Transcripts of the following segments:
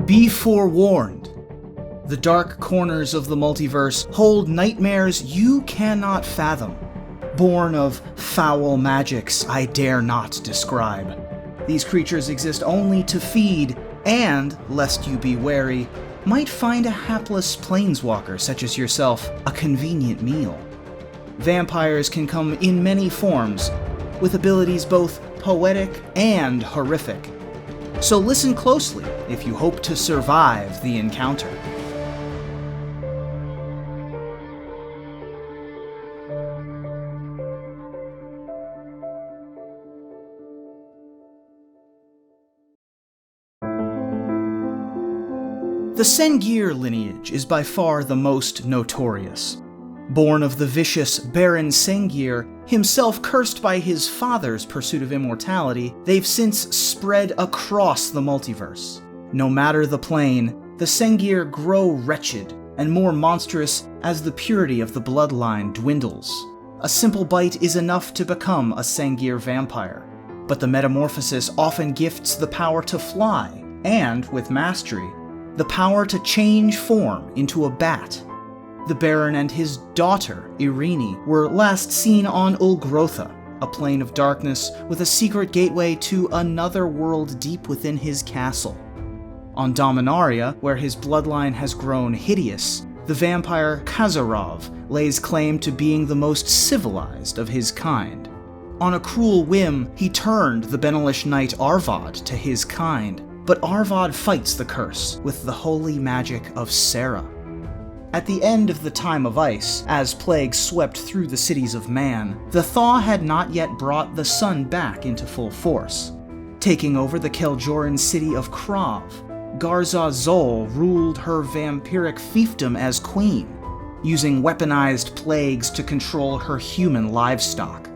Be forewarned. The dark corners of the multiverse hold nightmares you cannot fathom, born of foul magics I dare not describe. These creatures exist only to feed, and, lest you be wary, might find a hapless planeswalker such as yourself a convenient meal. Vampires can come in many forms, with abilities both poetic and horrific. So listen closely if you hope to survive the encounter. The Sengir lineage is by far the most notorious. Born of the vicious Baron Sengir, himself cursed by his father's pursuit of immortality, they've since spread across the multiverse. No matter the plane, the Sengir grow wretched and more monstrous as the purity of the bloodline dwindles. A simple bite is enough to become a Sengir vampire, but the metamorphosis often gifts the power to fly, and, with mastery, the power to change form into a bat. The Baron and his daughter, Irene, were last seen on Ulgrotha, a plane of darkness with a secret gateway to another world deep within his castle. On Dominaria, where his bloodline has grown hideous, the vampire Khazarov lays claim to being the most civilized of his kind. On a cruel whim, he turned the Benelish knight Arvad to his kind, but Arvad fights the curse with the holy magic of Serra. At the end of the Time of Ice, as plague swept through the cities of man, the thaw had not yet brought the sun back into full force. Taking over the Keljoran city of Krav, Garza Zol ruled her vampiric fiefdom as queen, using weaponized plagues to control her human livestock.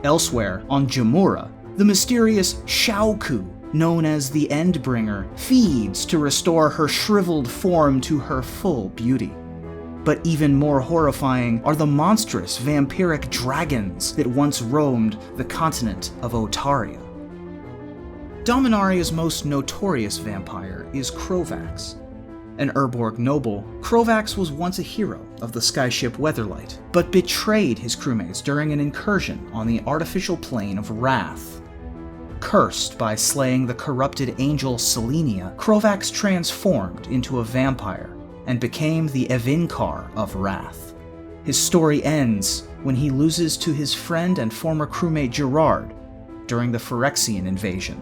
Elsewhere, on Jamura, the mysterious Shaoku, known as the Endbringer, feeds to restore her shriveled form to her full beauty. But even more horrifying are the monstrous vampiric dragons that once roamed the continent of Otaria. Dominaria's most notorious vampire is Krovax. An Urborg noble, Krovax was once a hero of the skyship Weatherlight, but betrayed his crewmates during an incursion on the artificial plane of Wrath. Cursed by slaying the corrupted angel Selenia, Krovax transformed into a vampire and became the Evinkar of Wrath. His story ends when he loses to his friend and former crewmate Gerard during the Phyrexian invasion.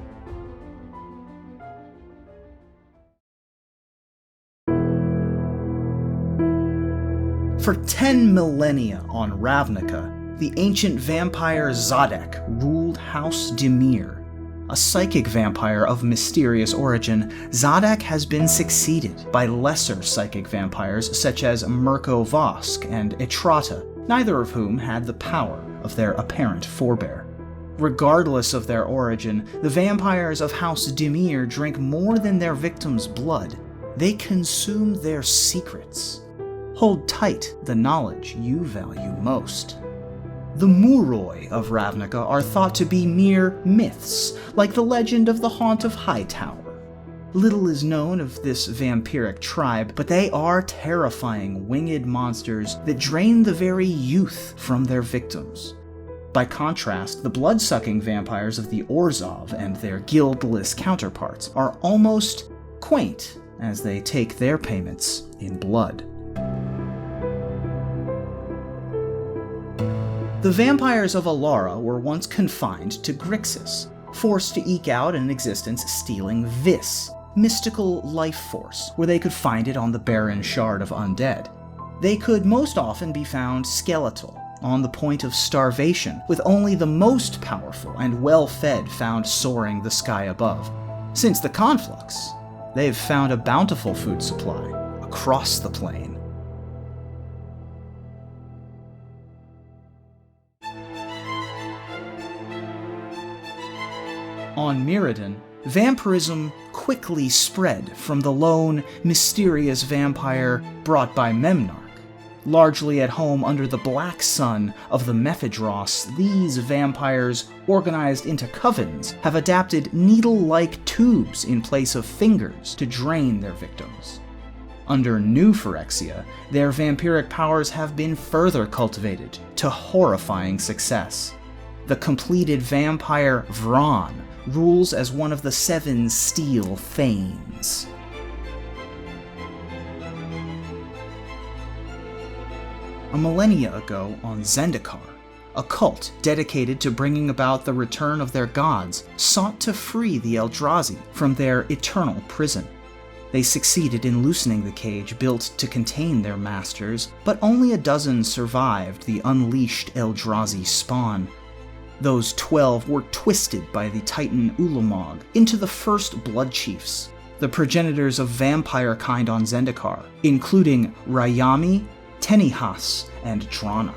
For 10 millennia on RAVNICA, the ancient vampire Zadek ruled House Dimir. A psychic vampire of mysterious origin, Zadek has been succeeded by lesser psychic vampires such as Mirko Vosk and Etrata, neither of whom had the power of their apparent forebear. Regardless of their origin, the vampires of House Dimir drink more than their victims' blood. They consume their secrets. Hold tight the knowledge you value most. The Muroi of RAVNICA are thought to be mere myths, like the legend of the Haunt of Hightower. Little is known of this vampiric tribe, but they are terrifying winged monsters that drain the very youth from their victims. By contrast, the blood-sucking vampires of the Orzhov and their guildless counterparts are almost quaint as they take their payments in blood. The vampires of Alara were once confined to Grixis, forced to eke out an existence stealing Vis, mystical life force, where they could find it on the barren shard of undead. They could most often be found skeletal, on the point of starvation, with only the most powerful and well-fed found soaring the sky above. Since the conflux, they've found a bountiful food supply across the plane. On MIRRODIN, vampirism quickly spread from the lone, mysterious vampire brought by Memnarch. Largely at home under the black sun of the Mephidros, these vampires, organized into covens, have adapted needle-like tubes in place of fingers to drain their victims. Under New Phyrexia, their vampiric powers have been further cultivated to horrifying success. The completed vampire Vron rules as one of the 7 Steel Thanes. A millennia ago on ZENDIKAR, a cult dedicated to bringing about the return of their gods sought to free the Eldrazi from their eternal prison. They succeeded in loosening the cage built to contain their masters, but only a dozen survived the unleashed Eldrazi spawn. Those 12 were twisted by the Titan Ulamog into the first Blood Chiefs, the progenitors of vampire kind on ZENDIKAR, including Rayami, Tenihas, and Drana.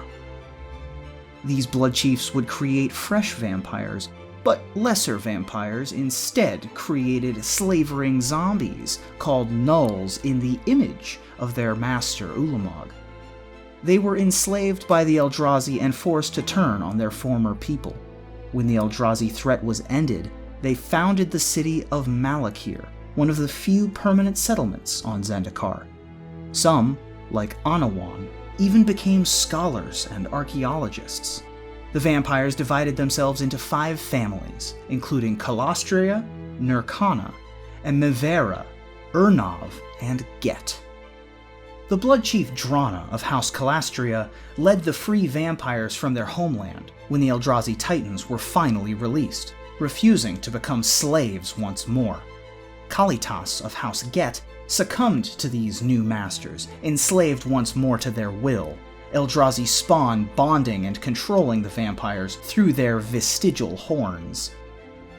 These Blood Chiefs would create fresh vampires, but lesser vampires instead created slavering zombies called Nulls in the image of their master Ulamog. They were enslaved by the Eldrazi and forced to turn on their former people. When the Eldrazi threat was ended, they founded the city of Malakir, one of the few permanent settlements on ZENDIKAR. Some, like Anawan, even became scholars and archaeologists. The vampires divided themselves into 5 families, including Kalastria, Nurkana, Emivera, Urnov, and Get. The Blood Chief Drana of House Kalastria led the free vampires from their homeland when the Eldrazi Titans were finally released, refusing to become slaves once more. Kalitas of House Get succumbed to these new masters, enslaved once more to their will, Eldrazi spawn bonding and controlling the vampires through their vestigial horns.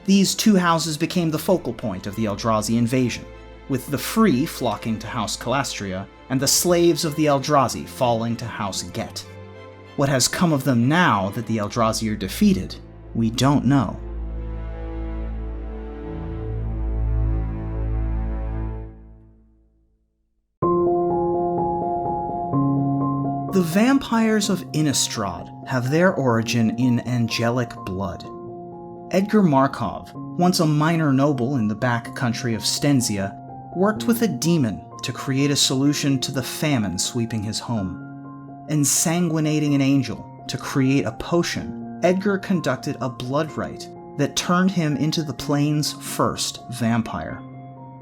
These 2 houses became the focal point of the Eldrazi invasion, with the free flocking to House Kalastria and the slaves of the Eldrazi falling to House Get. What has come of them now that the Eldrazi are defeated, we don't know. The vampires of Innistrad have their origin in angelic blood. Edgar Markov, once a minor noble in the back country of Stenzia, worked with a demon to create a solution to the famine sweeping his home. Ensanguinating an angel to create a potion, Edgar conducted a blood rite that turned him into the plane's first vampire.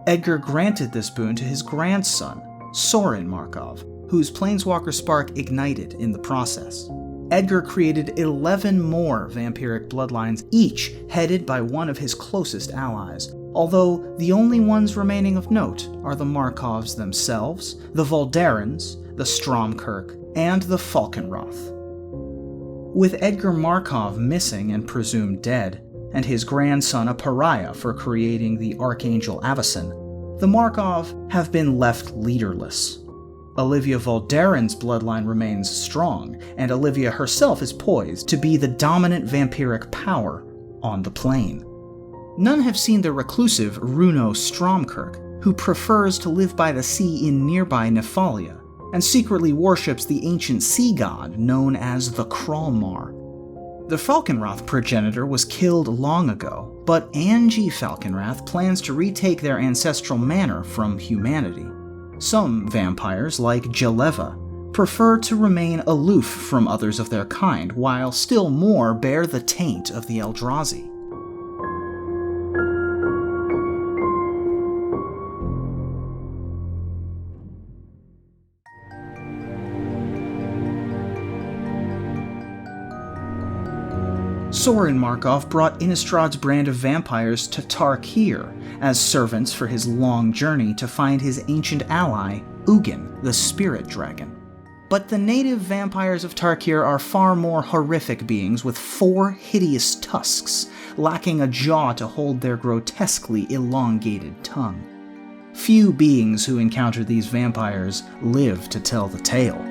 Edgar granted this boon to his grandson, Sorin Markov, whose Planeswalker spark ignited in the process. Edgar created 11 more vampiric bloodlines, each headed by one of his closest allies, although the only ones remaining of note are the Markovs themselves, the Voldarans, the Stromkirk, and the Falkenroth. With Edgar Markov missing and presumed dead, and his grandson a pariah for creating the Archangel Avacyn, the Markov have been left leaderless. Olivia Voldaren's bloodline remains strong, and Olivia herself is poised to be the dominant vampiric power on the plane. None have seen the reclusive Runo Stromkirk, who prefers to live by the sea in nearby Nephalia, and secretly worships the ancient sea god known as the Kralmar. The Falkenrath progenitor was killed long ago, but Angie Falkenrath plans to retake their ancestral manor from humanity. Some vampires, like Jeleva, prefer to remain aloof from others of their kind, while still more bear the taint of the Eldrazi. Sorin Markov brought Innistrad's brand of vampires to Tarkir as servants for his long journey to find his ancient ally, Ugin, the spirit dragon. But the native vampires of Tarkir are far more horrific beings with 4 hideous tusks, lacking a jaw to hold their grotesquely elongated tongue. Few beings who encounter these vampires live to tell the tale.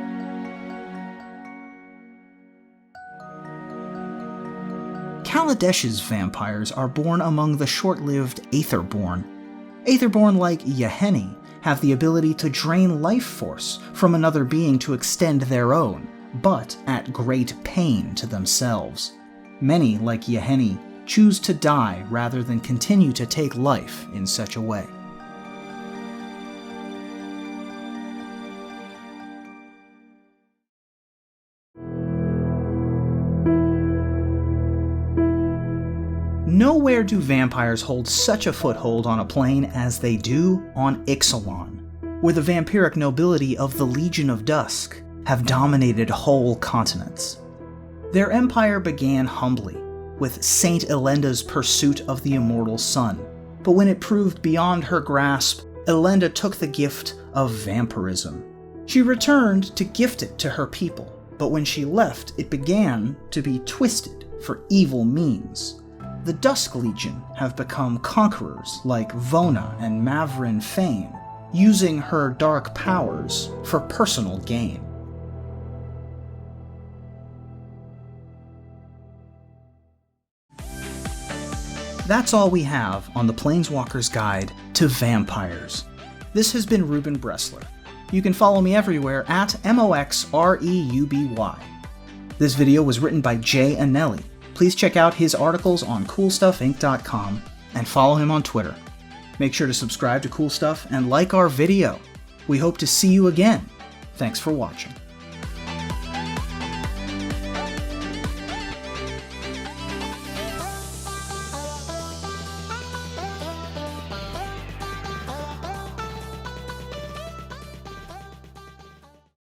Kaladesh's vampires are born among the short-lived Aetherborn. Aetherborn, like Yahenni, have the ability to drain life force from another being to extend their own, but at great pain to themselves. Many, like Yahenni, choose to die rather than continue to take life in such a way. Nowhere do vampires hold such a foothold on a plane as they do on Ixalan, where the vampiric nobility of the Legion of Dusk have dominated whole continents. Their empire began humbly, with Saint Elenda's pursuit of the immortal sun, but when it proved beyond her grasp, Elenda took the gift of vampirism. She returned to gift it to her people, but when she left, it began to be twisted for evil means. The Dusk Legion have become conquerors like Vona and Mavrin Fane, using her dark powers for personal gain. That's all we have on the Planeswalker's Guide to Vampires. This has been Reuben Bresler. You can follow me everywhere at MOXREUBY. This video was written by Jay Annelli. Please check out his articles on CoolStuffInc.com and follow him on Twitter. Make sure to subscribe to Cool Stuff and like our video. We hope to see you again. Thanks for watching.